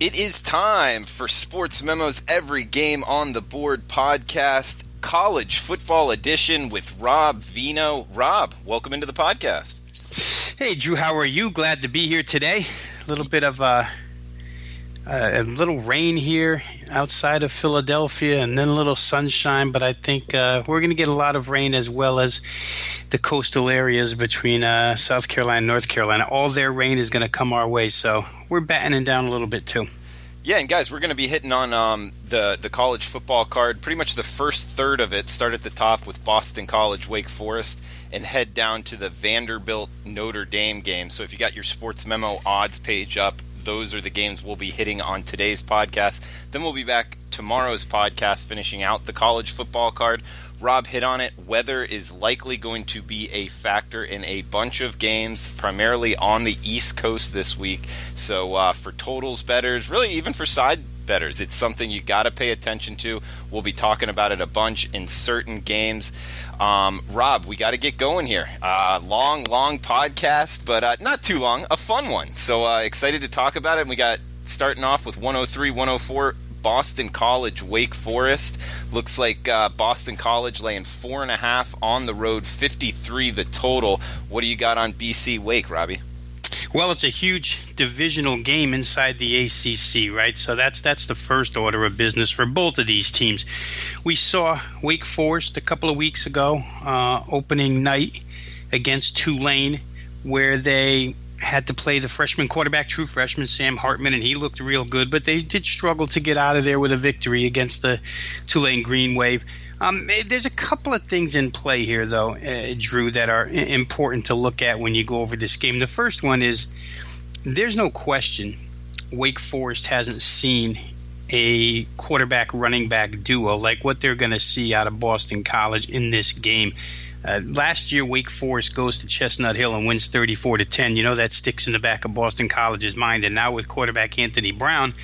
It is time for Sportsmemo's Every Game on the Board podcast, College Football Edition with Rob Veno. Rob, welcome into the podcast. Hey, Drew, how are you? Glad to be here today. A little bit of a little rain here outside of Philadelphia and then a little sunshine, but I think we're going to get a lot of rain as well as the coastal areas between South Carolina and North Carolina. All their rain is going to come our way, so we're battening down a little bit too. Yeah, and guys, we're going to be hitting on the college football card. Pretty much the first third of it. Start at the top with Boston College, Wake Forest, and head down to the Vanderbilt Notre Dame game. So if you got your Sports Memo odds page up, those are the games we'll be hitting on today's podcast. Then we'll be back tomorrow's podcast finishing out the college football card. Rob hit on it. Weather is likely going to be a factor in a bunch of games, primarily on the East Coast this week. So for totals bettors, really even for side bettors, it's something you got to pay attention to. We'll be talking about it a bunch in certain games. Rob, we got to get going here. Long podcast, but not too long. A fun one. So excited to talk about it. And we got starting off with 103-104. Boston College, Wake Forest. Looks like Boston College laying 4.5 on the road, 53 the total. What do you got on BC Wake, Robbie? Well, it's a huge divisional game inside the ACC, right? So that's the first order of business for both of these teams. We saw Wake Forest a couple of weeks ago, opening night against Tulane, where they had to play the freshman quarterback, true freshman, Sam Hartman, and he looked real good, but they did struggle to get out of there with a victory against the Tulane Green Wave. There's a couple of things in play here, though, Drew, that are important to look at when you go over this game. The first one is there's no question Wake Forest hasn't seen a quarterback-running back duo like what they're going to see out of Boston College in this game. Last year, Wake Forest goes to Chestnut Hill and wins 34-10. You know, that sticks in the back of Boston College's mind. And now with quarterback Anthony Brown,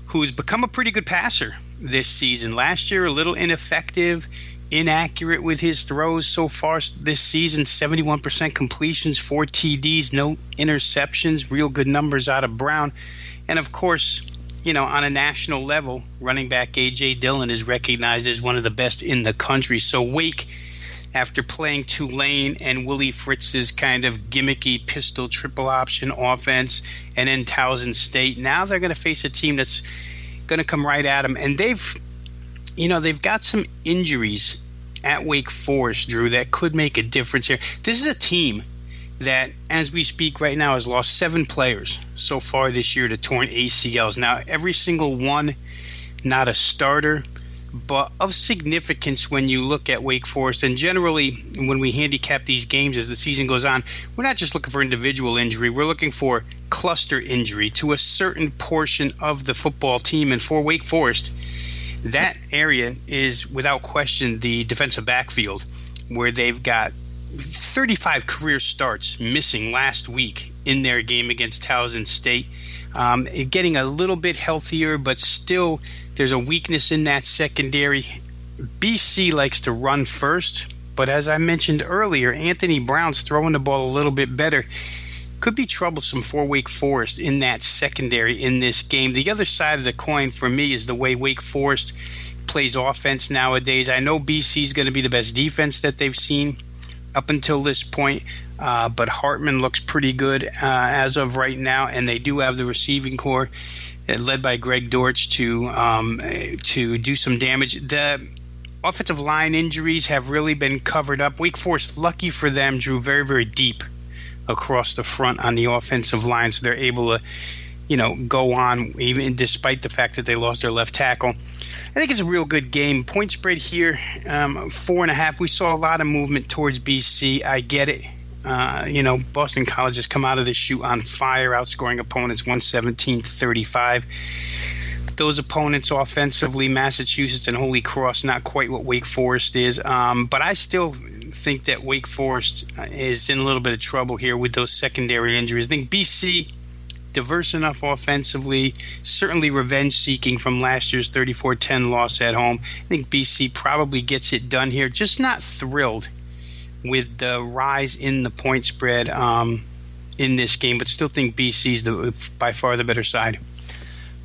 who's become a pretty good passer this season. Last year, a little ineffective, inaccurate with his throws so far this season. 71% completions, 4 TDs, no interceptions, real good numbers out of Brown. And, of course, you know, on a national level, running back A.J. Dillon is recognized as one of the best in the country. So Wake, after playing Tulane and Willie Fritz's kind of gimmicky pistol triple option offense and then Towson State, now they're going to face a team that's going to come right at them. And they've got some injuries at Wake Forest, Drew, that could make a difference here. This is a team that, as we speak right now, has lost 7 players so far this year to torn ACLs. Now, every single one not a starter, but of significance when you look at Wake Forest. And generally, when we handicap these games as the season goes on, we're not just looking for individual injury. We're looking for cluster injury to a certain portion of the football team. And for Wake Forest, that area is without question the defensive backfield, where they've got 35 career starts missing last week in their game against Towson State. Getting a little bit healthier, but still there's a weakness in that secondary. BC likes to run first, but as I mentioned earlier, Anthony Brown's throwing the ball a little bit better. Could be troublesome for Wake Forest in that secondary in this game. The other side of the coin for me is the way Wake Forest plays offense nowadays. I know BC's going to be the best defense that they've seen up until this point, but Hartman looks pretty good as of right now, and they do have the receiving core led by Greg Dortch to do some damage. The offensive line injuries have really been covered up. Wake Forest, lucky for them, drew very, very deep across the front on the offensive line, so they're able to, go on even despite the fact that they lost their left tackle. I think it's a real good game. Point spread here, 4.5. We saw a lot of movement towards BC. I get it. Boston College has come out of the chute on fire, outscoring opponents 117-35. Those opponents offensively, Massachusetts and Holy Cross, not quite what Wake Forest is. But I still think that Wake Forest is in a little bit of trouble here with those secondary injuries. I think BC, diverse enough offensively, certainly revenge-seeking from last year's 34-10 loss at home. I think BC probably gets it done here. Just not thrilled with the rise in the point spread in this game, but still think BC's by far the better side.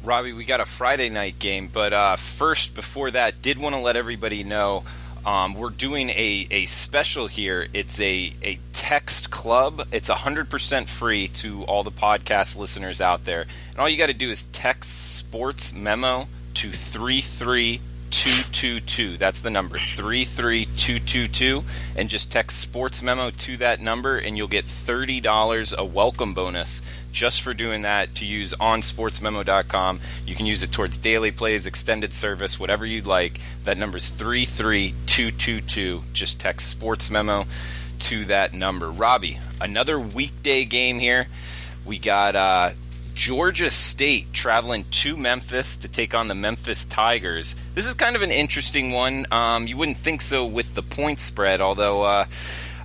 Robbie, we got a Friday night game, but first, before that, did want to let everybody know we're doing a special here. It's a text club. It's 100% free to all the podcast listeners out there. And all you got to do is text Sportsmemo to 33222. That's the number, 33222. And just text Sportsmemo to that number, and you'll get $30 a welcome bonus just for doing that to use on sportsmemo.com. You can use it towards daily plays, extended service, whatever you'd like. That number's 33222. Just text Sportsmemo to that number. Robbie, another weekday game here. We got Georgia State traveling to Memphis to take on the Memphis Tigers. This is kind of an interesting one. You wouldn't think so with the point spread, although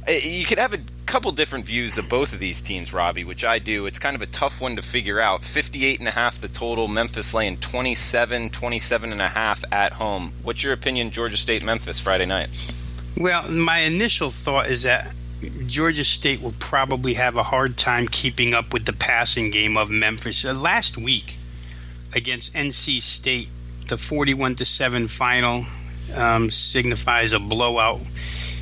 you could have a couple different views of both of these teams, Robbie, which I do. It's kind of a tough one to figure out. 58.5 the total. Memphis laying 27.5 at home. What's your opinion, Georgia State Memphis Friday night? Well, my initial thought is that Georgia State will probably have a hard time keeping up with the passing game of Memphis. Last week against NC State, the 41-7 final signifies a blowout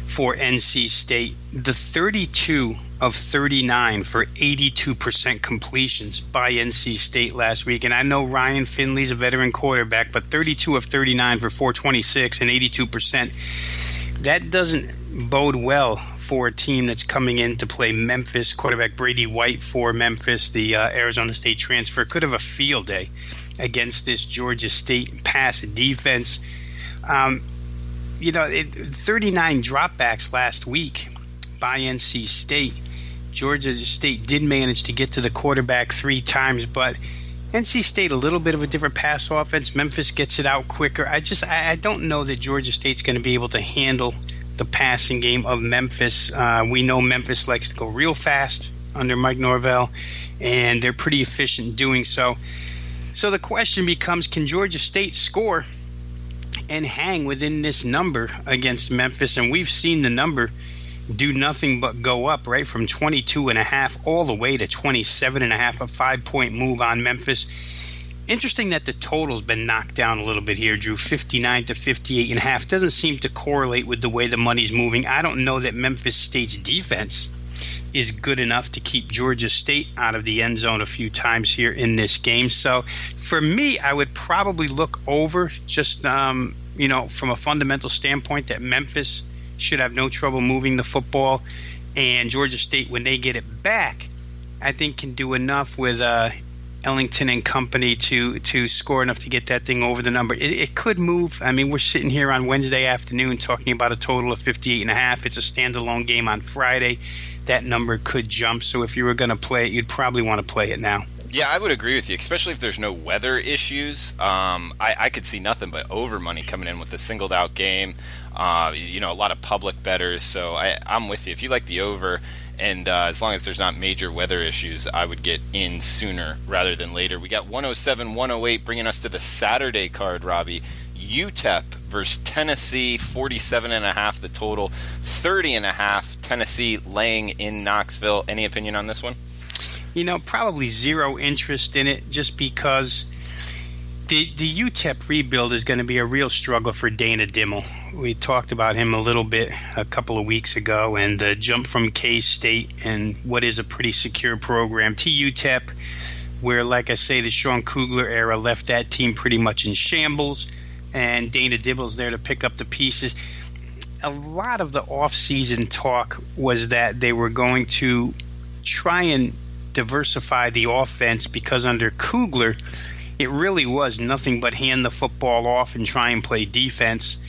for NC State. The 32 of 39 for 82% completions by NC State last week. And I know Ryan Finley's a veteran quarterback, but 32 of 39 for 426 and 82%. That doesn't bode well for a team that's coming in to play Memphis. Quarterback Brady White for Memphis, the Arizona State transfer, could have a field day against this Georgia State pass defense. 39 dropbacks last week by NC State. Georgia State did manage to get to the quarterback 3 times, but NC State a little bit of a different pass offense. Memphis gets it out quicker. I don't know that Georgia State's going to be able to handle the passing game of Memphis. We know Memphis likes to go real fast under Mike Norvell, and they're pretty efficient doing so. So the question becomes, can Georgia State score and hang within this number against Memphis? And we've seen the number do nothing but go up, right, from 22.5 all the way to 27.5, a 5-point move on Memphis. Interesting that the total's been knocked down a little bit here, Drew, 59 to 58.5. Doesn't seem to correlate with the way the money's moving. I don't know that Memphis State's defense is good enough to keep Georgia State out of the end zone a few times here in this game. So for me, I would probably look over just, from a fundamental standpoint, that Memphis should have no trouble moving the football. And Georgia State, when they get it back, I think can do enough with Ellington and company to score enough to get that thing over the number. It could move. I mean, we're sitting here on Wednesday afternoon talking about a total of 58.5. It's a standalone game on Friday. That number could jump. So if you were going to play it, you'd probably want to play it now. Yeah, I would agree with you, especially if there's no weather issues. I could see nothing but over money coming in with a singled-out game. A lot of public bettors. So I'm with you. If you like the over, and as long as there's not major weather issues, I would get in sooner rather than later. We got 107-108 bringing us to the Saturday card, Robbie. UTEP versus Tennessee, 47.5 the total, 30.5 Tennessee laying in Knoxville. Any opinion on this one? Probably zero interest in it, just because the UTEP rebuild is going to be a real struggle for Dana Dimmel. We talked about him a little bit a couple of weeks ago, and the jump from K-State and what is a pretty secure program to UTEP, where, like I say, the Sean Kugler era left that team pretty much in shambles, and Dana Dimmel's there to pick up the pieces. A lot of the offseason talk was that they were going to try and diversify the offense, because under Kugler, it really was nothing but hand the football off and try and play defense.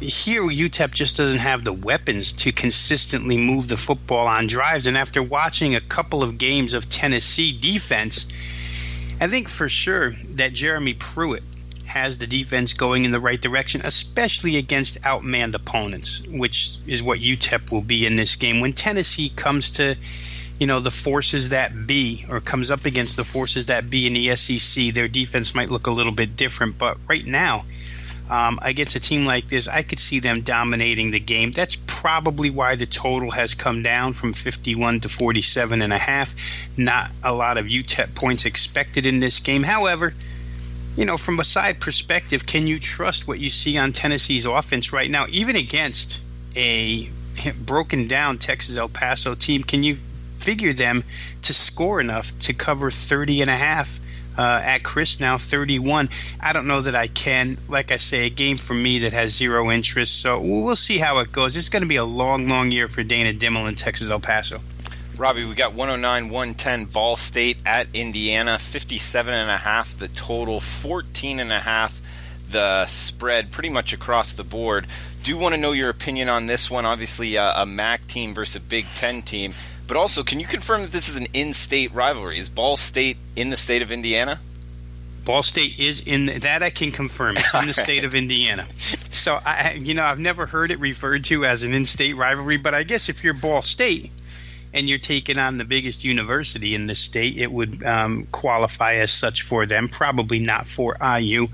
Here, UTEP just doesn't have the weapons to consistently move the football on drives. And after watching a couple of games of Tennessee defense, I think for sure that Jeremy Pruitt has the defense going in the right direction, especially against outmanned opponents, which is what UTEP will be in this game. When Tennessee comes to the forces that be, or comes up against the forces that be in the SEC, their defense might look a little bit different. But right now, against a team like this, I could see them dominating the game. That's probably why the total has come down from 51 to 47.5. Not a lot of UTEP points expected in this game. However, From a side perspective, can you trust what you see on Tennessee's offense right now, even against a broken down Texas El Paso team? Can you figure them to score enough to cover 30.5 at Chris now 31? I don't know that I can. Like I say, a game for me that has zero interest. So we'll see how it goes. It's going to be a long, long year for Dana Dimmel in Texas El Paso. Robbie, we got 109-110 Ball State at Indiana, 57.5 the total, 14.5 the spread, pretty much across the board. Do want to know your opinion on this one. Obviously, a MAC team versus a Big Ten team. But also, can you confirm that this is an in-state rivalry? Is Ball State in the state of Indiana? Ball State is in that I can confirm. It's in the state of Indiana. So, I've never heard it referred to as an in-state rivalry, but I guess if you're Ball State and you're taking on the biggest university in the state, it would qualify as such for them, probably not for IU.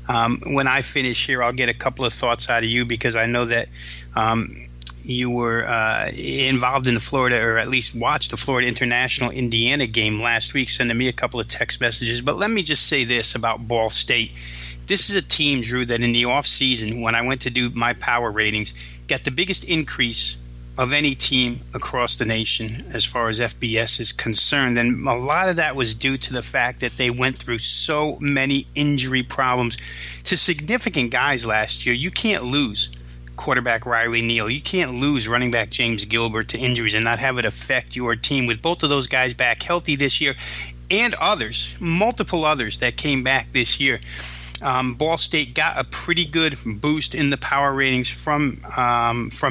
When I finish here, I'll get a couple of thoughts out of you because I know that you were involved in the Florida, or at least watched the Florida International Indiana game last week, sending me a couple of text messages. But let me just say this about Ball State. This is a team, Drew, that in the offseason, when I went to do my power ratings, got the biggest increase of any team across the nation as far as FBS is concerned. And a lot of that was due to the fact that they went through so many injury problems to significant guys last year. You can't lose quarterback Riley Neal. You can't lose running back James Gilbert to injuries and not have it affect your team. With both of those guys back healthy this year and others, multiple others that came back this year, Ball State got a pretty good boost in the power ratings from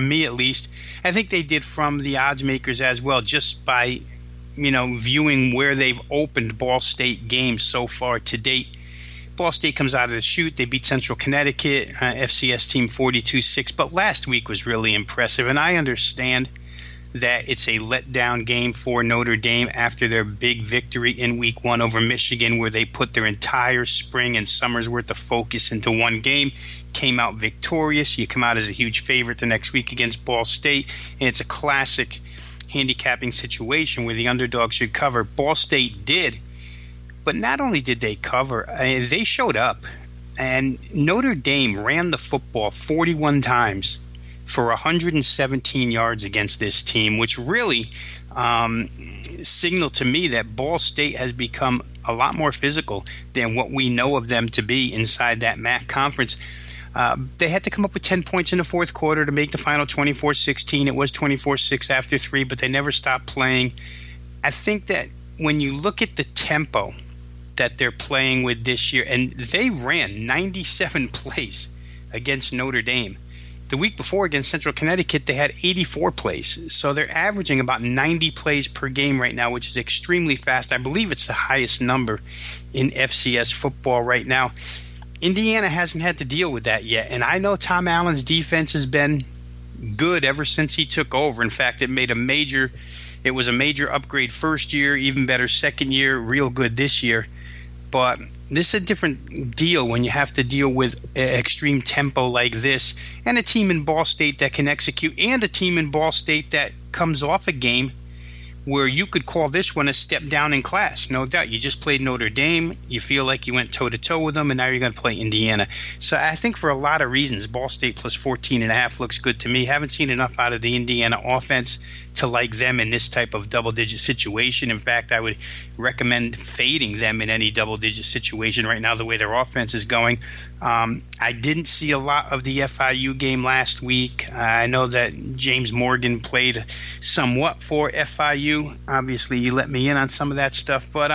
me, at least. I think they did from the odds makers as well, just by viewing where they've opened Ball State games so far to date. Ball State comes out of the chute. They beat Central Connecticut, FCS team 42-6. But last week was really impressive, and I understand that it's a letdown game for Notre Dame after their big victory in Week 1 over Michigan, where they put their entire spring and summer's worth of focus into one game, came out victorious. You come out as a huge favorite the next week against Ball State, and it's a classic handicapping situation where the underdog should cover. Ball State did, but not only did they cover, they showed up, and Notre Dame ran the football 41 times for 117 yards against this team, which really signaled to me that Ball State has become a lot more physical than what we know of them to be inside that MAC conference. They had to come up with 10 points in the fourth quarter to make the final 24-16. It was 24-6 after 3, but they never stopped playing. I think that when you look at the tempo that they're playing with this year, and they ran 97 plays against Notre Dame. The week before against Central Connecticut, they had 84 plays. So they're averaging about 90 plays per game right now, which is extremely fast. I believe it's the highest number in FCS football right now. Indiana hasn't had to deal with that yet. And I know Tom Allen's defense has been good ever since he took over. In fact, it was a major upgrade first year, even better second year, real good this year. But this is a different deal when you have to deal with extreme tempo like this, and a team in Ball State that can execute, and a team in Ball State that comes off a game where you could call this one a step down in class. No doubt. You just played Notre Dame. You feel like you went toe-to-toe with them, and now you're going to play Indiana. So I think for a lot of reasons, Ball State plus 14.5 looks good to me. Haven't seen enough out of the Indiana offense to like them in this type of double-digit situation. In fact, I would recommend fading them in any double-digit situation right now, the way their offense is going. I didn't see a lot of the FIU game last week. I know that James Morgan played somewhat for FIU. Obviously, you let me in on some of that stuff. But,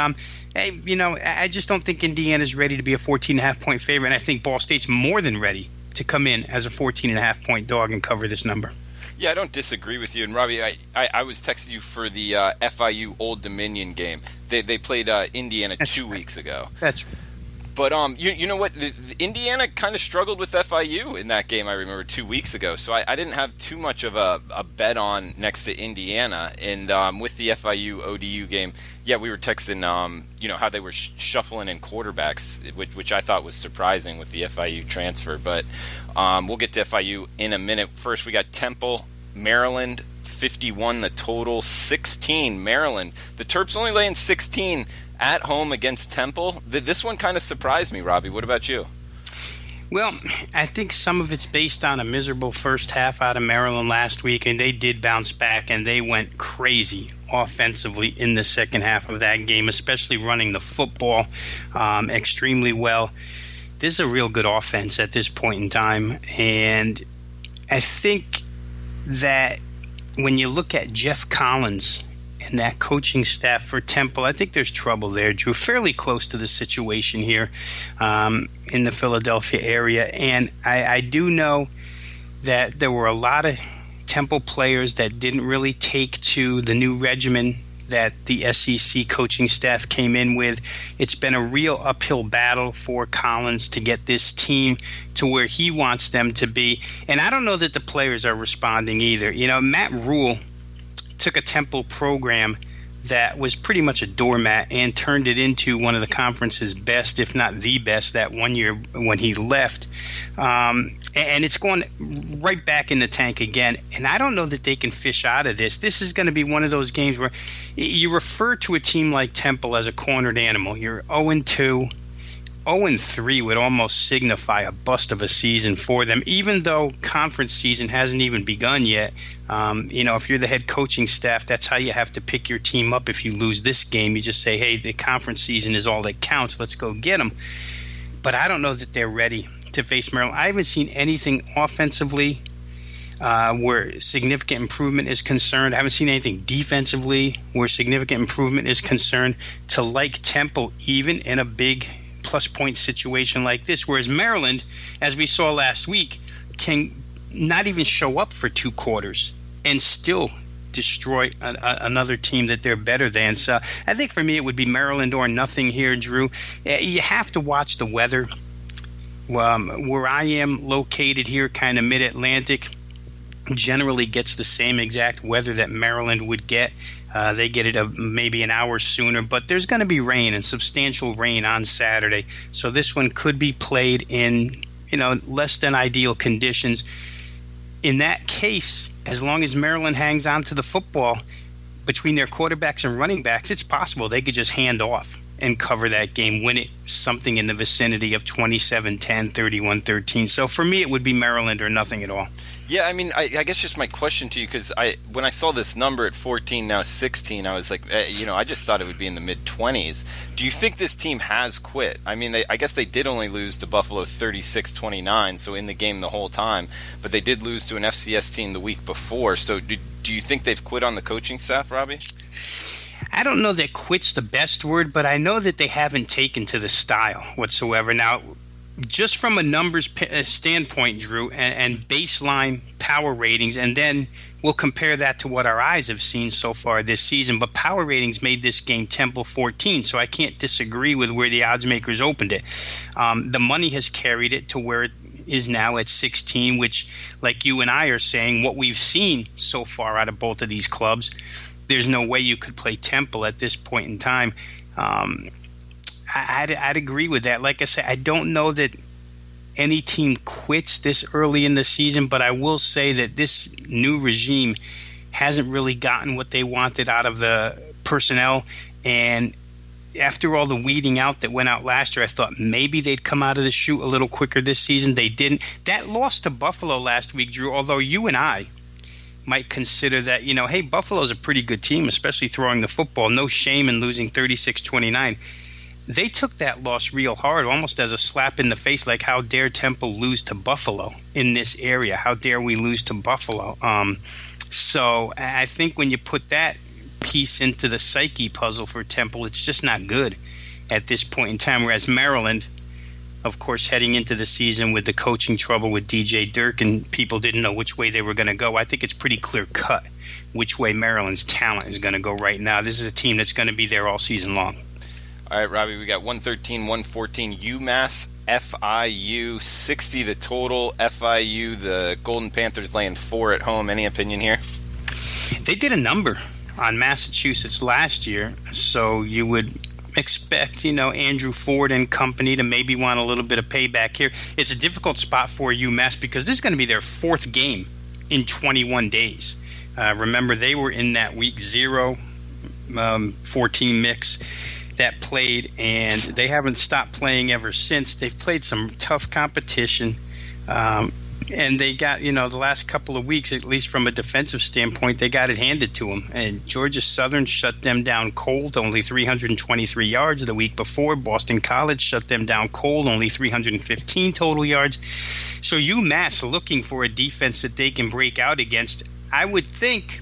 hey, I just don't think Indiana's ready to be a 14.5-point favorite, and I think Ball State's more than ready to come in as a 14.5-point dog and cover this number. Yeah, I don't disagree with you. And, Robbie, I was texting you for the FIU Old Dominion game. They played Indiana two weeks ago. That's right. But you know what? The Indiana kind of struggled with FIU in that game, I remember, 2 weeks ago. So I didn't have too much of a bet on next to Indiana. And with the FIU ODU game, yeah, we were texting, how they were shuffling in quarterbacks, which I thought was surprising with the FIU transfer. But we'll get to FIU in a minute. First, we got Temple, Maryland, 51 the total, 16 Maryland. The Terps only laying 16 at home against Temple. This one kind of surprised me, Robbie. What about you? Well, I think some of it's based on a miserable first half out of Maryland last week, and they did bounce back, and they went crazy offensively in the second half of that game, especially running the football extremely well. This is a real good offense at this point in time, and I think that when you look at Jeff Collins and that coaching staff for Temple, I think there's trouble there, Drew. Fairly close to the situation here in the Philadelphia area. And I do know that there were a lot of Temple players that didn't really take to the new regimen that the SEC coaching staff came in with. It's been a real uphill battle for Collins to get this team to where he wants them to be. And I don't know that the players are responding either. You know, Matt Rule took a Temple program that was pretty much a doormat and turned it into one of the conference's best, if not the best, that one year when he left. And it's going right back in the tank again. And I don't know that they can fish out of this. This is going to be one of those games where you refer to a team like Temple as a cornered animal. You're 0-2. 0-3 would almost signify a bust of a season for them, even though conference season hasn't even begun yet. If you're the head coaching staff, that's how you have to pick your team up. If you lose this game, you just say, hey, the conference season is all that counts. Let's go get them. But I don't know that they're ready to face Maryland. I haven't seen anything offensively where significant improvement is concerned. I haven't seen anything defensively where significant improvement is concerned to like Temple, even in a big plus point situation like this, whereas Maryland, as we saw last week, can not even show up for 2 quarters and still destroy another team that they're better than. So I think for me it would be Maryland or nothing here, Drew. You have to watch the weather. Where I am located here, kind of mid-Atlantic, generally gets the same exact weather that Maryland would get. They get it maybe an hour sooner, but there's going to be rain and substantial rain on Saturday. So this one could be played in, less than ideal conditions. In that case, as long as Maryland hangs on to the football between their quarterbacks and running backs, it's possible they could just hand off and cover that game, win it something in the vicinity of 27-10, 31-13. So for me, it would be Maryland or nothing at all. Yeah, I mean, I guess just my question to you, because when I saw this number at 14, now 16, I was like, I just thought it would be in the mid-20s. Do you think this team has quit? I mean, I guess they did only lose to Buffalo 36-29, so in the game the whole time, but they did lose to an FCS team the week before. So do you think they've quit on the coaching staff, Robbie? I don't know that quit's the best word, but I know that they haven't taken to the style whatsoever. Now, just from a numbers standpoint, Drew, and baseline power ratings, and then we'll compare that to what our eyes have seen so far this season. But power ratings made this game Temple 14, so I can't disagree with where the odds makers opened it. The money has carried it to where it is now at 16, which, like you and I are saying, what we've seen so far out of both of these clubs, there's no way you could play Temple at this point in time. I'd agree with that. Like I said, I don't know that any team quits this early in the season, but I will say that this new regime hasn't really gotten what they wanted out of the personnel. And after all the weeding out that went out last year, I thought maybe they'd come out of the chute a little quicker this season. They didn't. That loss to Buffalo last week, Drew, although you and I might consider that, hey, Buffalo's a pretty good team, especially throwing the football. No shame in losing 36-29. They took that loss real hard, almost as a slap in the face, like how dare Temple lose to Buffalo in this area? How dare we lose to Buffalo? So I think when you put that piece into the psyche puzzle for Temple, it's just not good at this point in time, whereas Maryland, of course, heading into the season with the coaching trouble with DJ Dirk and people didn't know which way they were going to go, I think it's pretty clear cut which way Maryland's talent is going to go right now. This is a team that's going to be there all season long. All right, Robbie, we got 113-114 UMass FIU, 60 the total. FIU, the Golden Panthers laying 4 at home. Any opinion here? They did a number on Massachusetts last year, so you would expect, Andrew Ford and company to maybe want a little bit of payback here. It's a difficult spot for UMass because this is going to be their 4th game in 21 days. Remember, they were in that week 0 14 mix that played, and they haven't stopped playing ever since. They've played some tough competition, and they got, the last couple of weeks, at least from a defensive standpoint, they got it handed to them. And Georgia Southern shut them down cold, only 323 yards the week before. Boston College shut them down cold, only 315 total yards. So UMass looking for a defense that they can break out against. I would think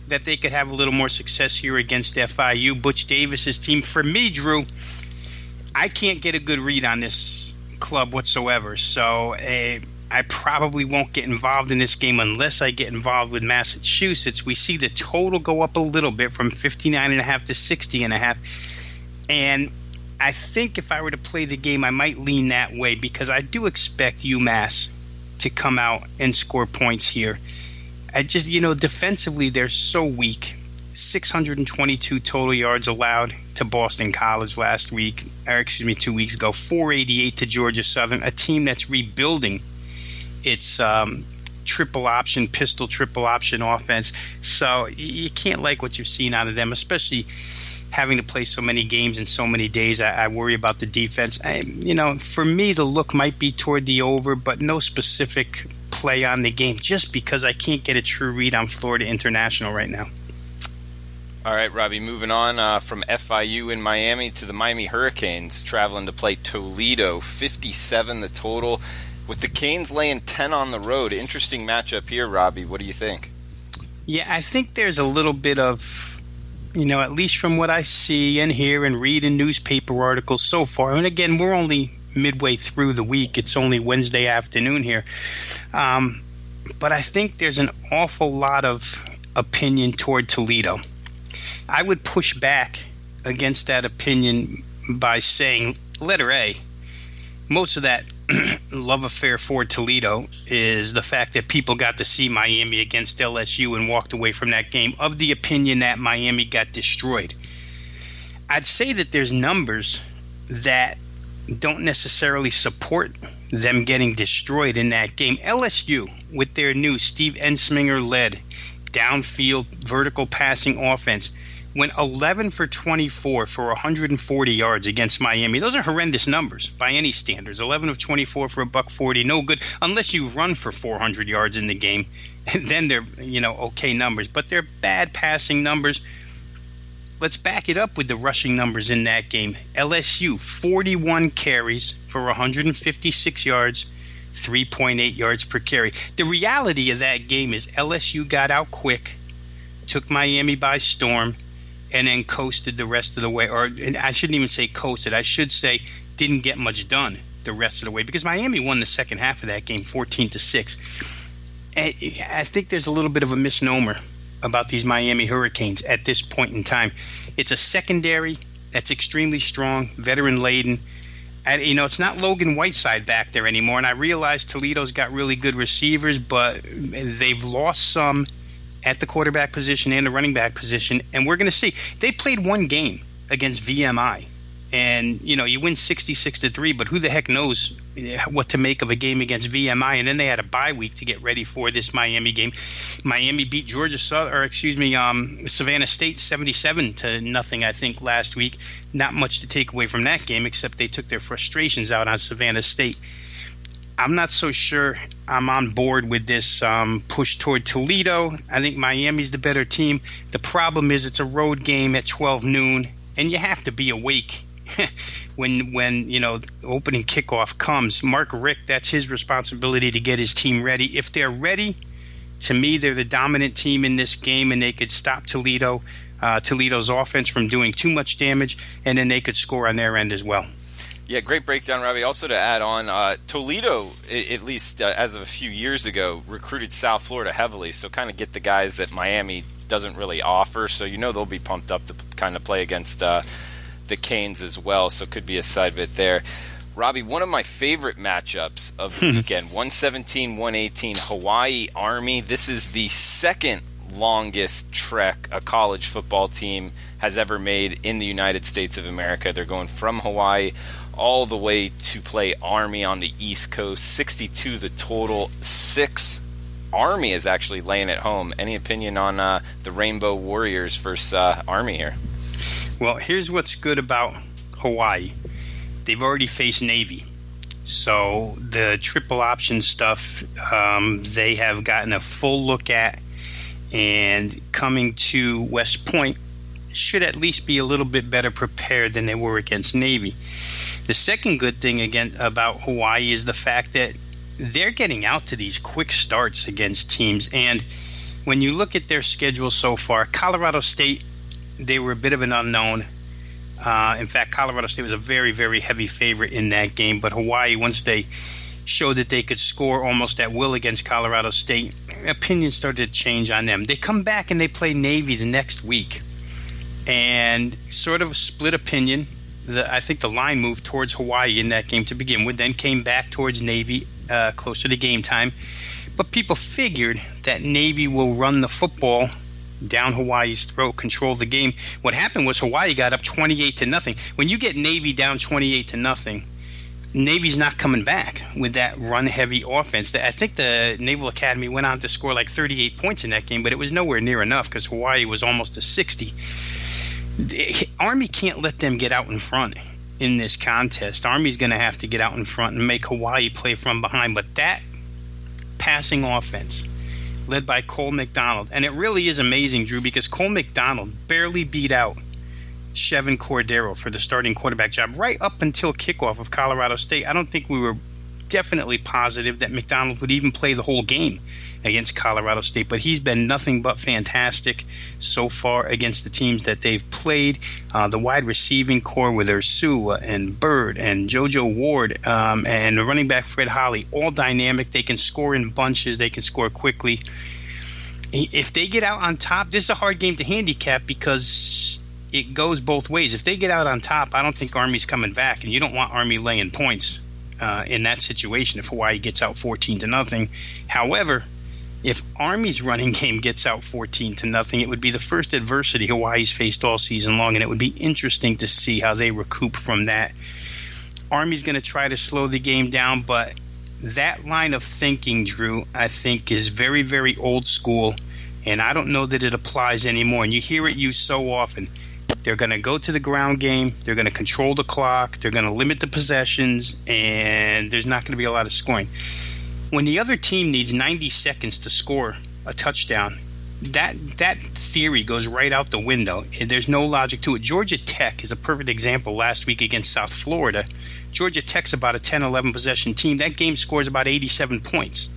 that they could have a little more success here against FIU, Butch Davis's team. For me, Drew, I can't get a good read on this club whatsoever. So I probably won't get involved in this game unless I get involved with Massachusetts. We see the total go up a little bit from 59.5 to 60.5. And I think if I were to play the game, I might lean that way because I do expect UMass to come out and score points here. I just, defensively, they're so weak. 622 total yards allowed to Boston College 2 weeks ago. 488 to Georgia Southern, a team that's rebuilding its triple option offense. So you can't like what you've seen out of them, especially having to play so many games in so many days. I worry about the defense. For me, the look might be toward the over, but no specific play on the game just because I can't get a true read on Florida International right now. All right, Robbie, moving on from FIU in Miami to the Miami Hurricanes traveling to play Toledo. 57 the total, with the Canes laying 10 on the road. Interesting matchup here, Robbie. What do you think? Yeah, I think there's a little bit of, at least from what I see and hear and read in newspaper articles so far, and again, we're only midway through the week. It's only Wednesday afternoon here. But I think there's an awful lot of opinion toward Toledo. I would push back against that opinion by saying, letter A, most of that love affair for Toledo is the fact that people got to see Miami against LSU and walked away from that game of the opinion that Miami got destroyed. I'd say that there's numbers that don't necessarily support them getting destroyed in that game. LSU, with their new Steve Ensminger-led downfield vertical passing offense, went 11 for 24 for 140 yards against Miami. Those are horrendous numbers by any standards. 11 of 24 for $140, no good unless you run for 400 yards in the game. And then they're, okay numbers, but they're bad passing numbers. Let's back it up with the rushing numbers in that game. LSU, 41 carries for 156 yards, 3.8 yards per carry. The reality of that game is LSU got out quick, took Miami by storm, and then coasted the rest of the way. Or I shouldn't even say coasted. I should say didn't get much done the rest of the way because Miami won the second half of that game 14-6. I think there's a little bit of a misnomer about these Miami Hurricanes at this point in time. It's a secondary that's extremely strong, veteran-laden. And, it's not Logan Whiteside back there anymore. And I realize Toledo's got really good receivers, but they've lost some at the quarterback position and the running back position. And we're going to see. They played one game against VMI. And, you win 66-3, but who the heck knows what to make of a game against VMI. And then they had a bye week to get ready for this Miami game. Miami beat Savannah State 77-0, I think, last week. Not much to take away from that game, except they took their frustrations out on Savannah State. I'm not so sure I'm on board with this push toward Toledo. I think Miami's the better team. The problem is it's a road game at 12 noon, and you have to be awake when opening kickoff comes. Mark Richt, that's his responsibility to get his team ready. If they're ready, to me, they're the dominant team in this game, and they could stop Toledo's offense from doing too much damage, and then they could score on their end as well. Yeah, great breakdown, Robbie. Also to add on, Toledo, at least as of a few years ago, recruited South Florida heavily, so kind of get the guys that Miami doesn't really offer, so they'll be pumped up to kind of play against the Canes as well, so could be a side bet there. Robbie, one of my favorite matchups of the weekend, 117-118 Hawaii Army. This is the second longest trek a college football team has ever made in the United States of America. They're going from Hawaii all the way to play Army on the East Coast. 62 the total, 6 Army is actually laying it home. Any opinion on the Rainbow Warriors versus Army here? Well, here's what's good about Hawaii. They've already faced Navy. So the triple option stuff, they have gotten a full look at, and coming to West Point should at least be a little bit better prepared than they were against Navy. The second good thing again about Hawaii is the fact that they're getting out to these quick starts against teams. And when you look at their schedule so far, Colorado State, they were a bit of an unknown. In fact, Colorado State was a very, very heavy favorite in that game. But Hawaii, once they showed that they could score almost at will against Colorado State, opinions started to change on them. They come back and they play Navy the next week. And sort of split opinion. I think the line moved towards Hawaii in that game to begin with, then came back towards Navy close to the game time. But people figured that Navy will run the football down Hawaii's throat, control the game. What happened was Hawaii got up 28-0. When you get Navy down 28-0, Navy's not coming back with that run-heavy offense. I think the Naval Academy went on to score like 38 points in that game, but it was nowhere near enough because Hawaii was almost a 60. The Army can't let them get out in front in this contest. Army's going to have to get out in front and make Hawaii play from behind. But that passing offense led by Cole McDonald. And it really is amazing, Drew, because Cole McDonald barely beat out Chevin Cordero for the starting quarterback job right up until kickoff of Colorado State. I don't think we were definitely positive that McDonald would even play the whole game against Colorado State, but he's been nothing but fantastic so far against the teams that they've played. The wide receiving core with Ursua and Bird and JoJo Ward and the running back Fred Holly, all dynamic. They can score in bunches. They can score quickly. If they get out on top, this is a hard game to handicap because it goes both ways. If they get out on top, I don't think Army's coming back, and you don't want Army laying points in that situation if Hawaii gets out 14-0. However, if Army's running game gets out 14-0, it would be the first adversity Hawaii's faced all season long, and it would be interesting to see how they recoup from that. Army's going to try to slow the game down, but that line of thinking, Drew, I think is very, very old school, and I don't know that it applies anymore. And you hear it used so often. They're going to go to the ground game. They're going to control the clock. They're going to limit the possessions, and there's not going to be a lot of scoring. When the other team needs 90 seconds to score a touchdown, that theory goes right out the window. There's no logic to it. Georgia Tech is a perfect example last week against South Florida. Georgia Tech's about a 10-11 possession team. That game scores about 87 points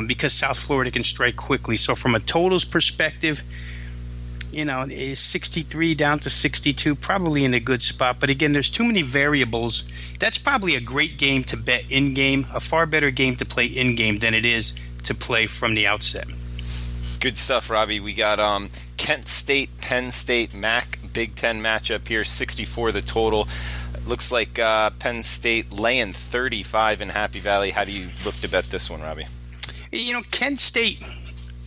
because South Florida can strike quickly. So from a totals perspective, is 63 down to 62, probably in a good spot. But again, there's too many variables. That's probably a great game to bet in-game, a far better game to play in-game than it is to play from the outset. Good stuff, Robbie. We got Kent State, Penn State, MAC, Big Ten matchup here, 64 the total. It looks like Penn State laying 35 in Happy Valley. How do you look to bet this one, Robbie? Kent State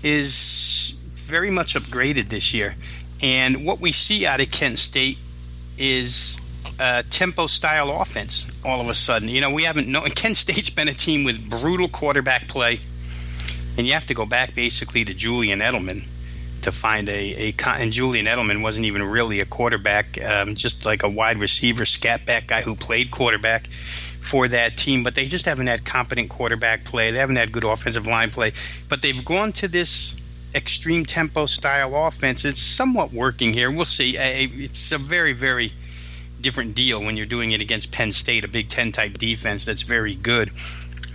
is very much upgraded this year, and what we see out of Kent State is tempo style offense all of a sudden. We haven't known. Kent State's been a team with brutal quarterback play, and you have to go back basically to Julian Edelman to find and Julian Edelman wasn't even really a quarterback, just like a wide receiver, scat back guy who played quarterback for that team, but they just haven't had competent quarterback play. They haven't had good offensive line play, but they've gone to this extreme tempo style offense. It's somewhat working here. We'll see. It's a very, very different deal when you're doing it against Penn State, a Big Ten type defense that's very good.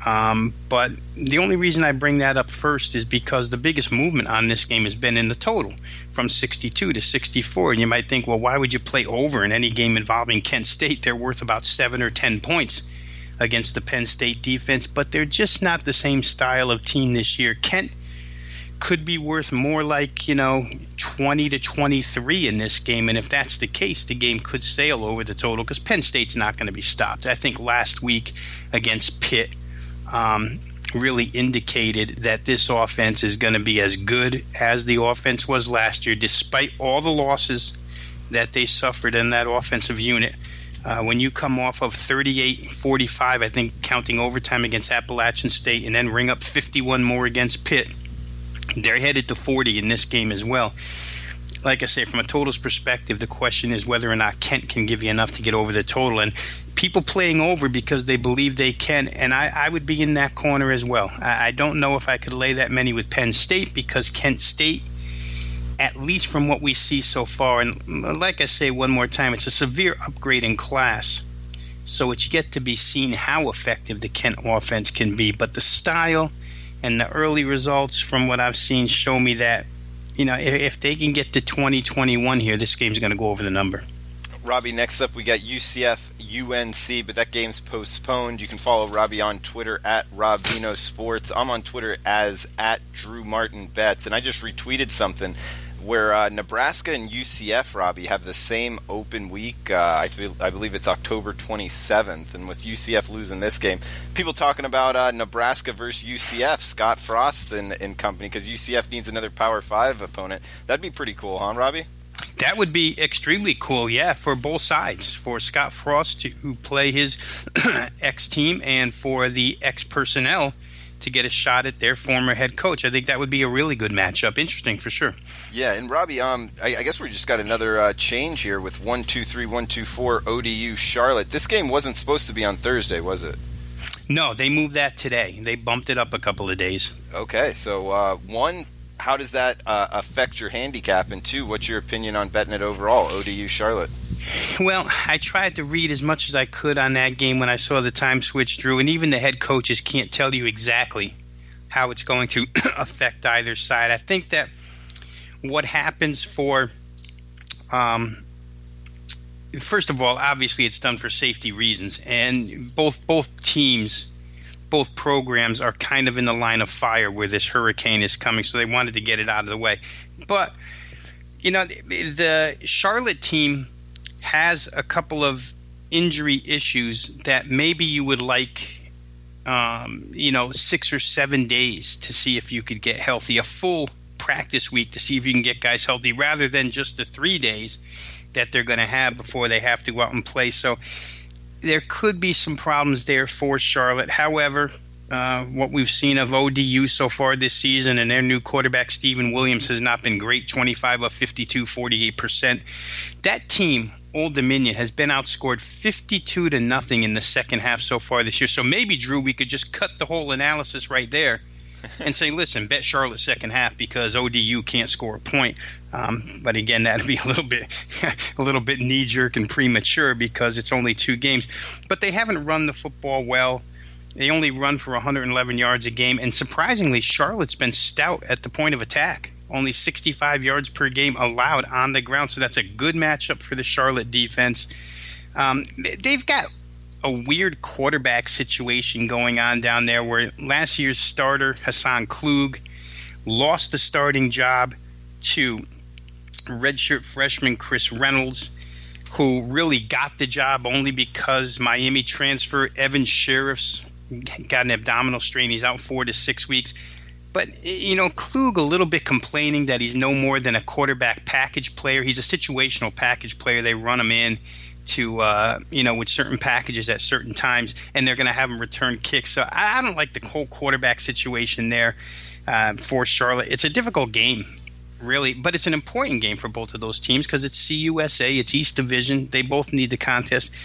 But the only reason I bring that up first is because the biggest movement on this game has been in the total from 62 to 64. And you might think, well, why would you play over in any game involving Kent State? They're worth about 7 or 10 points against the Penn State defense, but they're just not the same style of team this year. Kent could be worth more like 20 to 23 in this game, and if that's the case, the game could sail over the total because Penn State's not going to be stopped. I think last week against Pitt really indicated that this offense is going to be as good as the offense was last year, despite all the losses that they suffered in that offensive unit. When you come off of 38-45, I think counting overtime against Appalachian State, and then ring up 51 more against Pitt, they're headed to 40 in this game as well. Like I say, from a totals perspective, the question is whether or not Kent can give you enough to get over the total. And people playing over because they believe they can, and I would be in that corner as well. I don't know if I could lay that many with Penn State, because Kent State, at least from what we see so far, and like I say one more time, it's a severe upgrade in class. So it's yet to be seen how effective the Kent offense can be. But the style and the early results from what I've seen show me that, if they can get to 20-21 here, this game's going to go over the number. Robbie, next up we got UCF UNC, but that game's postponed. You can follow Robbie on Twitter at RobVenoSports. I'm on Twitter as at DrewMartinBets, and I just retweeted something where Nebraska and UCF, Robbie, have the same open week. I believe it's October 27th, and with UCF losing this game, people talking about Nebraska versus UCF, Scott Frost and company, because UCF needs another Power 5 opponent. That'd be pretty cool, huh, Robbie? That would be extremely cool, yeah, for both sides, for Scott Frost to play his ex-team and for the ex-personnel to get a shot at their former head coach. I think that would be a really good matchup. Interesting for sure. Yeah, and Robbie, I guess we just got another change here with 1-2-3-1-2-4 ODU Charlotte. This game wasn't supposed to be on Thursday, was it? No, they moved that today. They bumped it up a couple of days. Okay, so one, how does that affect your handicap? And two, what's your opinion on betting it overall, ODU Charlotte? Well, I tried to read as much as I could on that game when I saw the time switch, Drew, and even the head coaches can't tell you exactly how it's going to affect either side. I think that what happens for first of all, obviously it's done for safety reasons, and both teams, both programs are kind of in the line of fire where this hurricane is coming, so they wanted to get it out of the way. But, the Charlotte team has a couple of injury issues that maybe you would like, 6 or 7 days to see if you could get healthy, a full practice week to see if you can get guys healthy, rather than just the 3 days that they're going to have before they have to go out and play. So there could be some problems there for Charlotte. However, what we've seen of ODU so far this season, and their new quarterback Steven Williams has not been great, 25 of 52, 48%. That team, Old Dominion, has been outscored 52-0 in the second half so far this year. So maybe, Drew, we could just cut the whole analysis right there and say, listen, bet Charlotte second half because ODU can't score a point. But again, that'd be a little bit knee-jerk and premature because it's only 2 games. But they haven't run the football well. They only run for 111 yards a game. And surprisingly, Charlotte's been stout at the point of attack. Only 65 yards per game allowed on the ground. So that's a good matchup for the Charlotte defense. They've got a weird quarterback situation going on down there where last year's starter, Hassan Klug, lost the starting job to redshirt freshman Chris Reynolds, who really got the job only because Miami transfer Evan Sheriff's got an abdominal strain. He's out 4 to 6 weeks. But, Klug a little bit complaining that he's no more than a quarterback package player. He's a situational package player. They run him in to, with certain packages at certain times, and they're going to have him return kicks. So I don't like the whole quarterback situation there for Charlotte. It's a difficult game, really, but it's an important game for both of those teams because it's CUSA, it's East Division. They both need the contest.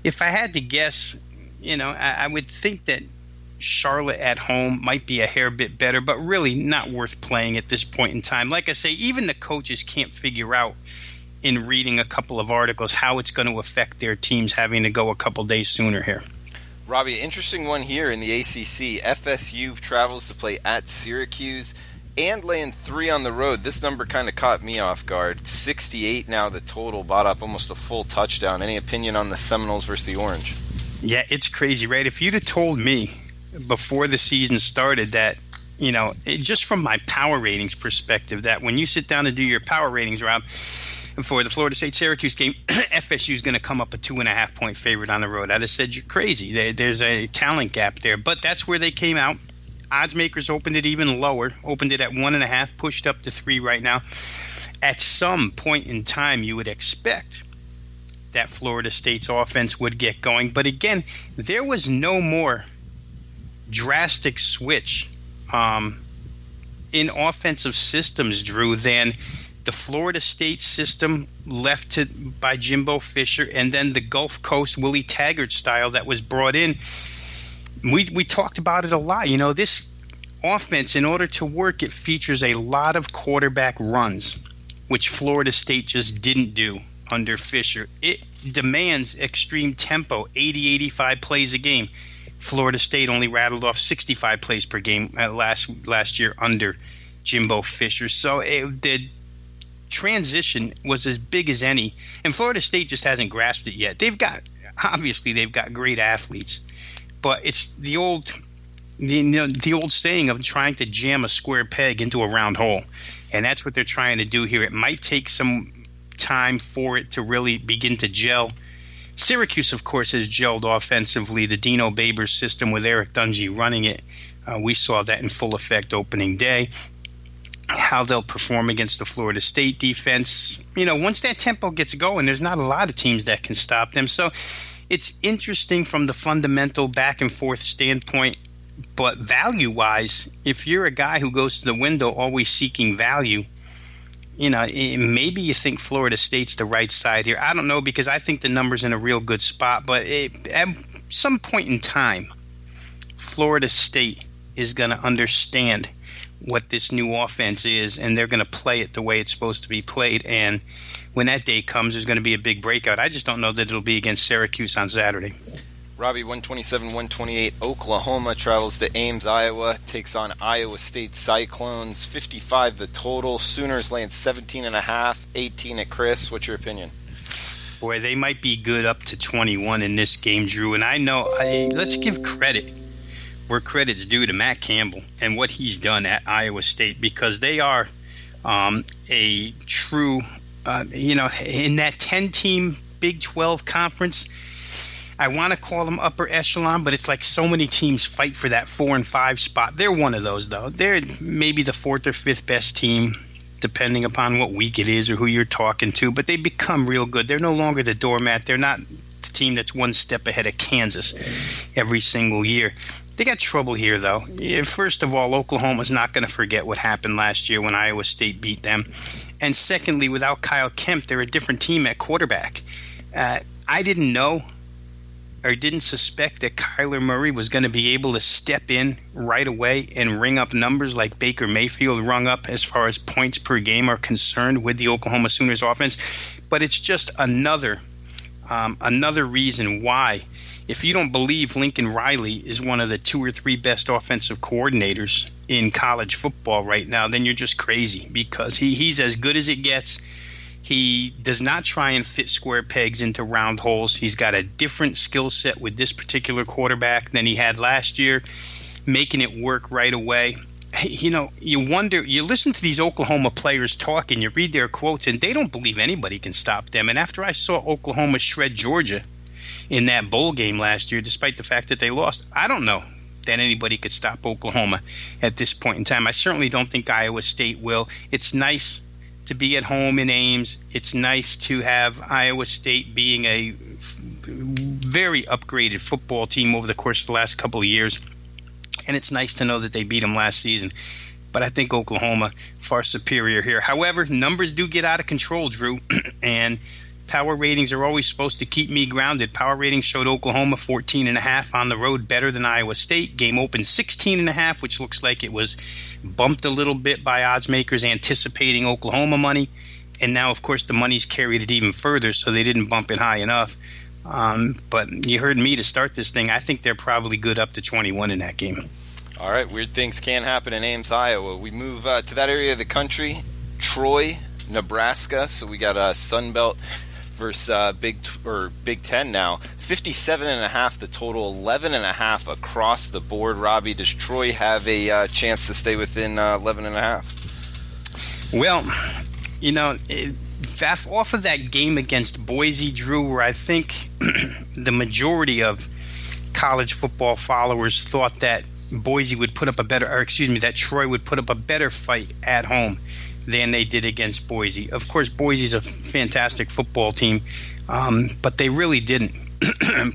If I had to guess, I would think that Charlotte at home might be a hair bit better, but really not worth playing at this point in time. Like I say, even the coaches can't figure out in reading a couple of articles how it's going to affect their teams having to go a couple days sooner here. Robbie, interesting one here in the ACC. FSU travels to play at Syracuse and laying 3 on the road. This number kind of caught me off guard. 68 now the total, bought up almost a full touchdown. Any opinion on the Seminoles versus the Orange? Yeah, it's crazy, right? If you'd have told me before the season started that, just from my power ratings perspective, that when you sit down to do your power ratings, Rob, for the Florida State-Syracuse game, FSU is going to come up a 2.5-point favorite on the road. I'd have said you're crazy. There's a talent gap there. But that's where they came out. Odds makers opened it even lower, opened it at 1.5, pushed up to 3 right now. At some point in time, you would expect that Florida State's offense would get going. But again, there was no more drastic switch in offensive systems, Drew, than the Florida State system left by Jimbo Fisher, and then the Gulf Coast Willie Taggart style that was brought in. We talked about it a lot. You know, this offense, in order to work, it features a lot of quarterback runs, which Florida State just didn't do under Fisher. It demands extreme tempo, 80, 85 plays a game. Florida State only rattled off 65 plays per game last year under Jimbo Fisher. So the transition was as big as any, and Florida State just hasn't grasped it yet. They've got great athletes, but it's the old saying of trying to jam a square peg into a round hole, and that's what they're trying to do here. It might take some time for it to really begin to gel. Syracuse, of course, has gelled offensively. The Dino Babers system with Eric Dungy running it, we saw that in full effect opening day. How they'll perform against the Florida State defense, you know, once that tempo gets going, there's not a lot of teams that can stop them. So it's interesting from the fundamental back and forth standpoint, but value-wise, if you're a guy who goes to the window always seeking value, you know, maybe you think Florida State's the right side here. I don't know, because I think the number's in a real good spot. But at some point in time, Florida State is going to understand what this new offense is, and they're going to play it the way it's supposed to be played. And when that day comes, there's going to be a big breakout. I just don't know that it'll be against Syracuse on Saturday. Robbie, 127-128, Oklahoma travels to Ames, Iowa, takes on Iowa State Cyclones, 55 the total. Sooners laying 17.5, 18 at Chris. What's your opinion? Boy, they might be good up to 21 in this game, Drew. And I know, let's give credit where credit's due to Matt Campbell and what he's done at Iowa State, because they are a true, in that 10-team Big 12 conference, I want to call them upper echelon, but it's like so many teams fight for that 4 and 5 spot. They're one of those, though. They're maybe the 4th or 5th best team, depending upon what week it is or who you're talking to, but they become real good. They're no longer the doormat. They're not the team that's one step ahead of Kansas every single year. They got trouble here, though. First of all, Oklahoma's not going to forget what happened last year when Iowa State beat them. And secondly, without Kyle Kemp, they're a different team at quarterback. I didn't know or didn't suspect that Kyler Murray was going to be able to step in right away and ring up numbers like Baker Mayfield rung up as far as points per game are concerned with the Oklahoma Sooners offense. But it's just another reason why, if you don't believe Lincoln Riley is one of the 2 or 3 best offensive coordinators in college football right now, then you're just crazy, because he's as good as it gets. He does not try and fit square pegs into round holes. He's got a different skill set with this particular quarterback than he had last year, making it work right away. You know, you wonder, you listen to these Oklahoma players talk and you read their quotes, and they don't believe anybody can stop them. And after I saw Oklahoma shred Georgia in that bowl game last year, despite the fact that they lost, I don't know that anybody could stop Oklahoma at this point in time. I certainly don't think Iowa State will. It's nice to be at home in Ames. It's nice to have Iowa State being a very upgraded football team over the course of the last couple of years. And it's nice to know that they beat them last season. But I think Oklahoma far superior here. However, numbers do get out of control, Drew, and power ratings are always supposed to keep me grounded. Power ratings showed Oklahoma 14.5 on the road, better than Iowa State. Game opened 16.5, which looks like it was bumped a little bit by odds makers anticipating Oklahoma money. And now, of course, the money's carried it even further, so they didn't bump it high enough. But you heard me to start this thing. I think they're probably good up to 21 in that game. All right, weird things can happen in Ames, Iowa. We move to that area of the country, Troy, Nebraska. So we got a Sun Belt versus Big Ten now. 57.5 the total, 11.5 across the board. Robbie, does Troy have a chance to stay within 11.5? Well, you know, off of that game against Boise, Drew, where I think the majority of college football followers thought that Boise would put up that Troy would put up a better fight at home than they did against Boise. Of course, Boise's a fantastic football team. but they really didn't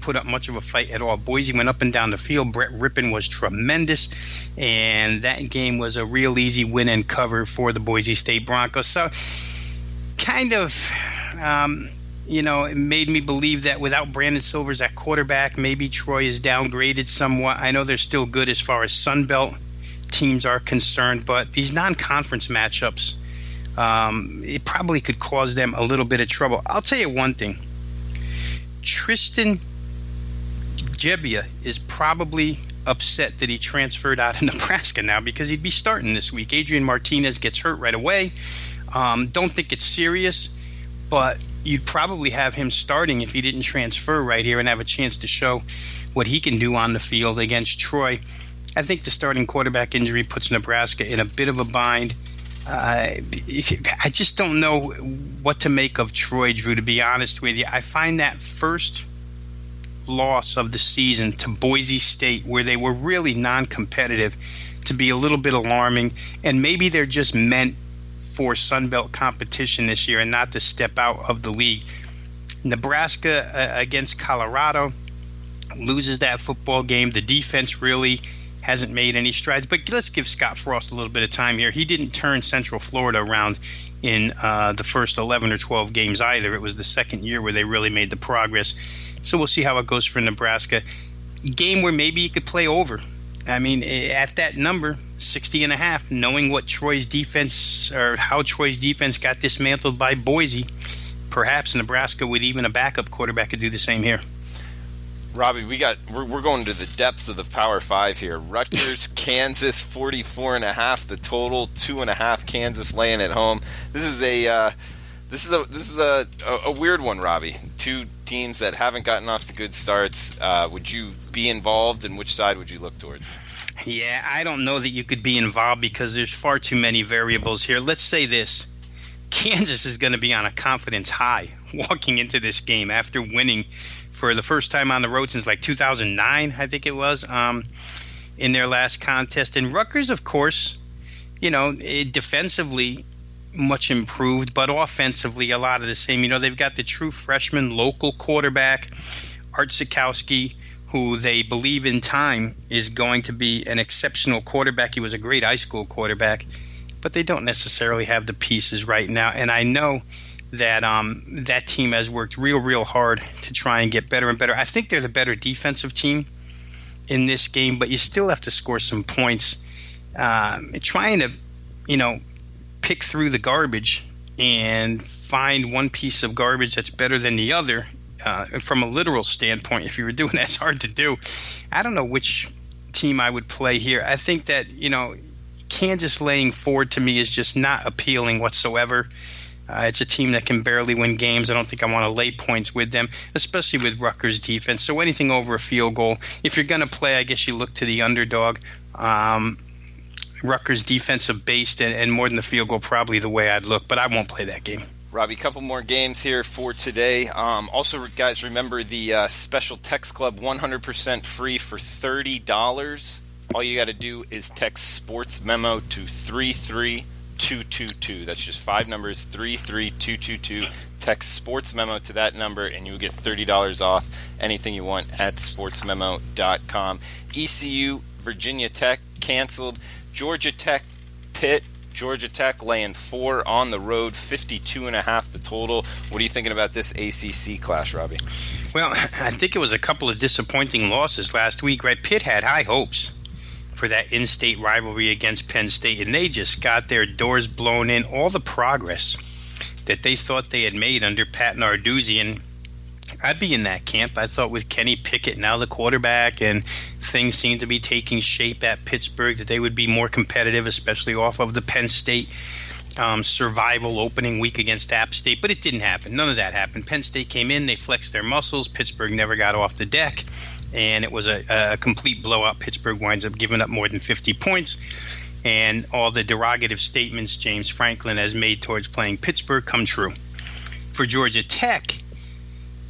put up much of a fight at all. Boise went up and down the field. Brett Rippon was tremendous, and that game was a real easy win and cover for the Boise State Broncos. So kind of, it made me believe that without Brandon Silvers at quarterback, maybe Troy is downgraded somewhat. I know they're still good as far as Sun Belt teams are concerned, but these non-conference matchups, it probably could cause them a little bit of trouble. I'll tell you one thing. Tristan Gebbia is probably upset that he transferred out of Nebraska now, because he'd be starting this week. Adrian Martinez gets hurt right away. Don't think it's serious, but you'd probably have him starting if he didn't transfer right here and have a chance to show what he can do on the field against Troy. I think the starting quarterback injury puts Nebraska in a bit of a bind. I just don't know what to make of Troy, Drew, to be honest with you. I find that first loss of the season to Boise State, where they were really non-competitive, to be a little bit alarming, and maybe they're just meant for Sun Belt competition this year and not to step out of the league. Nebraska against Colorado loses that football game. The defense really hasn't made any strides, but let's give Scott Frost a little bit of time here. He didn't turn Central Florida around in the first 11 or 12 games either. It was the second year where they really made the progress. So we'll see how it goes for Nebraska. Game where maybe you could play over. I mean, at that number, 60.5, knowing what Troy's defense, or how Troy's defense got dismantled by Boise, perhaps Nebraska with even a backup quarterback could do the same here. Robbie, we're going to the depths of the Power Five here. Rutgers, Kansas, 44.5. The total 2.5. Kansas laying at home. This is a weird one, Robbie. Two teams that haven't gotten off to good starts. Would you be involved, and which side would you look towards? Yeah, I don't know that you could be involved because there's far too many variables here. Let's say this. Kansas is going to be on a confidence high walking into this game after winning for the first time on the road since like 2009, I think it was, in their last contest. And Rutgers, of course, defensively much improved, but offensively a lot of the same. They've got the true freshman local quarterback, Art Sikowski, who they believe in time is going to be an exceptional quarterback. He was a great high school quarterback, but they don't necessarily have the pieces right now. And I know that that team has worked real hard to try and get better and better. I think they're the better defensive team in this game, but you still have to score some points. Trying to, pick through the garbage and find one piece of garbage that's better than the other, from a literal standpoint, if you were doing that, it's hard to do. I don't know which team I would play here. I think that, Kansas laying forward to me is just not appealing whatsoever. It's a team that can barely win games. I don't think I want to lay points with them, especially with Rutgers' defense. So anything over a field goal, if you're going to play, I guess you look to the underdog. Rutgers defensive based and more than the field goal, probably the way I'd look, but I won't play that game. Robbie, a couple more games here for today. Also, guys, remember the special text club, 100% free for $30. All you got to do is text Sportsmemo to 33222. That's just 5 numbers, 33222. Text Sportsmemo to that number, and you'll get $30 off anything you want at sportsmemo.com. ECU, Virginia Tech, canceled. Georgia Tech, Pitt. Georgia Tech laying 4 on the road, 52.5 the total. What are you thinking about this ACC clash, Robbie? Well, I think it was a couple of disappointing losses last week, right? Pitt had high hopes for that in-state rivalry against Penn State, and they just got their doors blown in. All the progress that they thought they had made under Pat Narduzzi, and I'd be in that camp. I thought with Kenny Pickett now the quarterback, and things seemed to be taking shape at Pittsburgh, that they would be more competitive, especially off of the Penn State survival opening week against App State. But it didn't happen. None of that happened. Penn State came in, they flexed their muscles. Pittsburgh never got off the deck, and it was a complete blowout. Pittsburgh winds up giving up more than 50 points. And all the derogative statements James Franklin has made towards playing Pittsburgh come true. For Georgia Tech,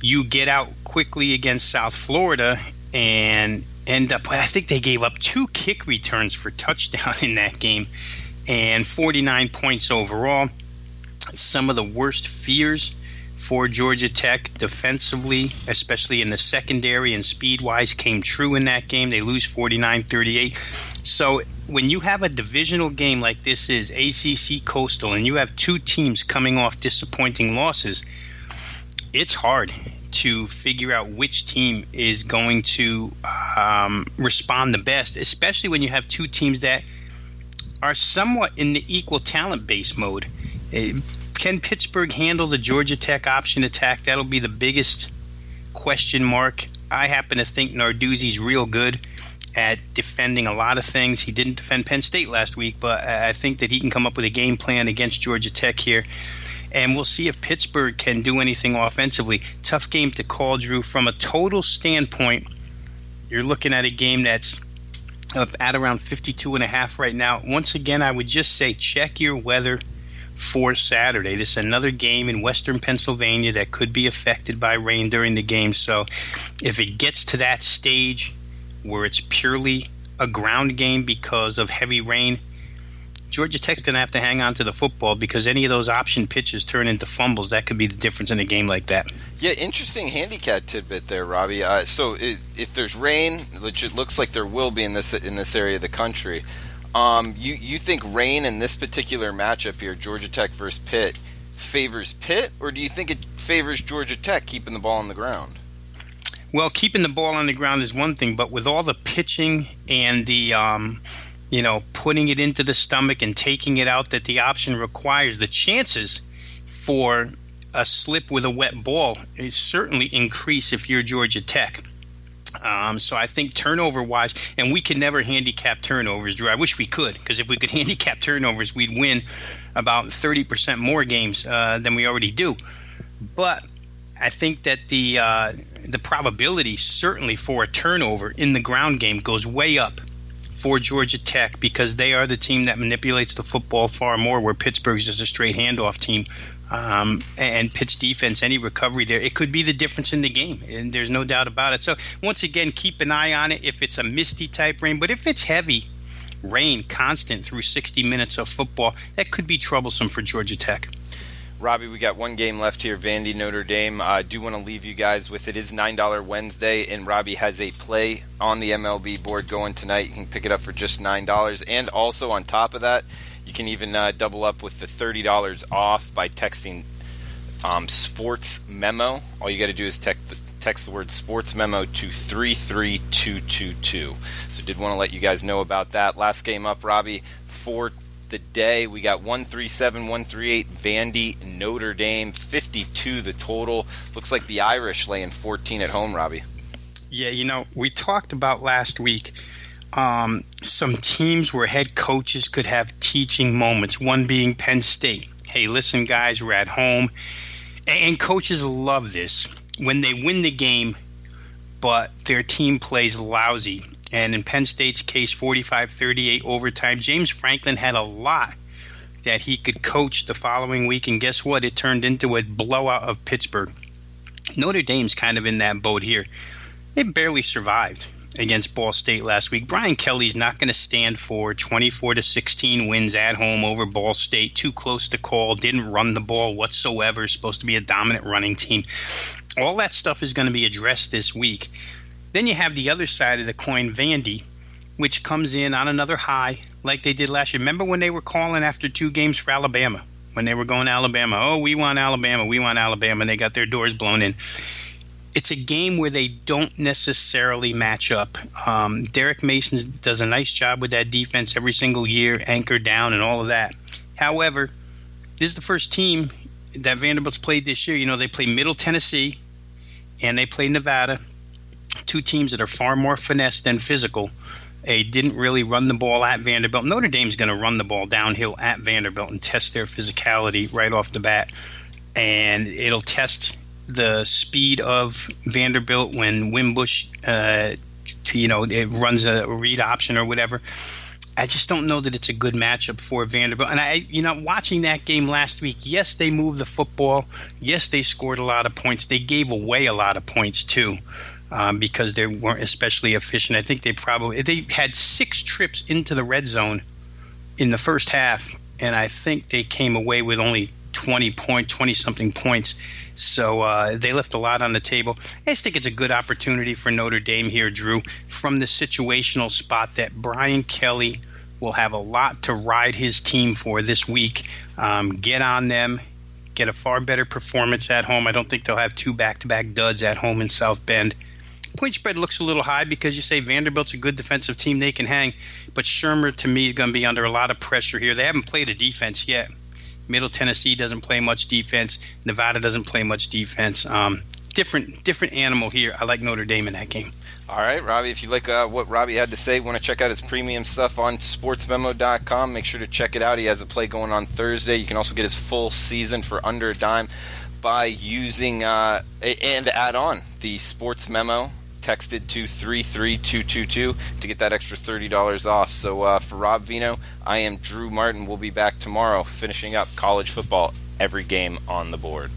you get out quickly against South Florida and end up, I think they gave up 2 kick returns for touchdown in that game, and 49 points overall. Some of the worst fears for Georgia Tech defensively, especially in the secondary and speed-wise, came true in that game. They lose 49-38. So when you have a divisional game like this is, ACC Coastal, and you have two teams coming off disappointing losses, it's hard to figure out which team is going to respond the best, especially when you have two teams that are somewhat in the equal talent base mode. Can Pittsburgh handle the Georgia Tech option attack? That'll be the biggest question mark. I happen to think Narduzzi's real good at defending a lot of things. He didn't defend Penn State last week, but I think that he can come up with a game plan against Georgia Tech here. And we'll see if Pittsburgh can do anything offensively. Tough game to call, Drew. From a total standpoint, you're looking at a game that's at around 52.5 right now. Once again, I would just say check your weather for Saturday. This is another game in western Pennsylvania that could be affected by rain during the game. So if it gets to that stage where it's purely a ground game because of heavy rain, Georgia Tech's going to have to hang on to the football, because any of those option pitches turn into fumbles. That could be the difference in a game like that. Yeah, interesting handicap tidbit there, Robbie. So if there's rain, which it looks like there will be in this area of the country, you think rain in this particular matchup here, Georgia Tech versus Pitt, favors Pitt, or do you think it favors Georgia Tech keeping the ball on the ground? Well, keeping the ball on the ground is one thing, but with all the pitching and the putting it into the stomach and taking it out that the option requires, the chances for a slip with a wet ball is certainly increase if you're Georgia Tech. So I think turnover-wise, and we can never handicap turnovers, Drew. I wish we could, because if we could handicap turnovers, we'd win about 30% more games than we already do. But I think that the probability certainly for a turnover in the ground game goes way up for Georgia Tech, because they are the team that manipulates the football far more, where Pittsburgh's just a straight handoff team. And Pitt's defense, any recovery there, it could be the difference in the game, and there's no doubt about it. So once again, keep an eye on it if it's a misty type rain, but if it's heavy rain constant through 60 minutes of football, that could be troublesome for Georgia Tech. Robbie, we got one game left here, Vandy, Notre Dame. I do want to leave you guys with, it is $9 Wednesday, and Robbie has a play on the MLB board going tonight. You can pick it up for just $9. And also on top of that, you can even double up with the $30 off by texting Sportsmemo. All you got to do is text the word Sportsmemo to 33222. So did want to let you guys know about that. Last game up, Robbie, for the day, we got 137-138 Vandy, Notre Dame, 52 the total. Looks like the Irish laying 14 at home, Robbie. Yeah, we talked about last week some teams where head coaches could have teaching moments, one being Penn State. Hey, listen, guys, we're at home. And coaches love this when they win the game, but their team plays lousy. And in Penn State's case, 45-38 overtime. James Franklin had a lot that he could coach the following week, and guess what? It turned into a blowout of Pittsburgh. Notre Dame's kind of in that boat here. They barely survived against Ball State last week. Brian Kelly's not going to stand for 24-16 wins at home over Ball State. Too close to call. Didn't run the ball whatsoever. Supposed to be a dominant running team. All that stuff is going to be addressed this week. Then you have the other side of the coin, Vandy, which comes in on another high like they did last year. Remember when they were calling after 2 games for Alabama? When they were going to Alabama, oh, we want Alabama, and they got their doors blown in. It's a game where they don't necessarily match up. Derek Mason does a nice job with that defense every single year, anchor down and all of that. However, this is the first team that Vanderbilt's played this year. They play Middle Tennessee and they play Nevada, 2 teams that are far more finesse than physical. They didn't really run the ball at Vanderbilt. Notre Dame's going to run the ball downhill at Vanderbilt and test their physicality right off the bat. And it'll test the speed of Vanderbilt when Wimbush, it runs a read option or whatever. I just don't know that it's a good matchup for Vanderbilt. And watching that game last week, yes, they moved the football. Yes, they scored a lot of points. They gave away a lot of points too, because they weren't especially efficient. I think they had 6 trips into the red zone in the first half, and I think they came away with only 20-something points. So they left a lot on the table. I just think it's a good opportunity for Notre Dame here, Drew, from the situational spot that Brian Kelly will have a lot to ride his team for this week. Get on them, get a far better performance at home. I don't think they'll have 2 back-to-back duds at home in South Bend. Point spread looks a little high because you say Vanderbilt's a good defensive team. They can hang. But Shermer, to me, is going to be under a lot of pressure here. They haven't played a defense yet. Middle Tennessee doesn't play much defense. Nevada doesn't play much defense. Different animal here. I like Notre Dame in that game. All right, Robbie, if you like what Robbie had to say, want to check out his premium stuff on sportsmemo.com, make sure to check it out. He has a play going on Thursday. You can also get his full season for under a dime by using and add on the Sports Memo texted to 33222 to get that extra $30 off. So for Rob Veno, I am Drew Martin. We'll be back tomorrow finishing up college football, every game on the board.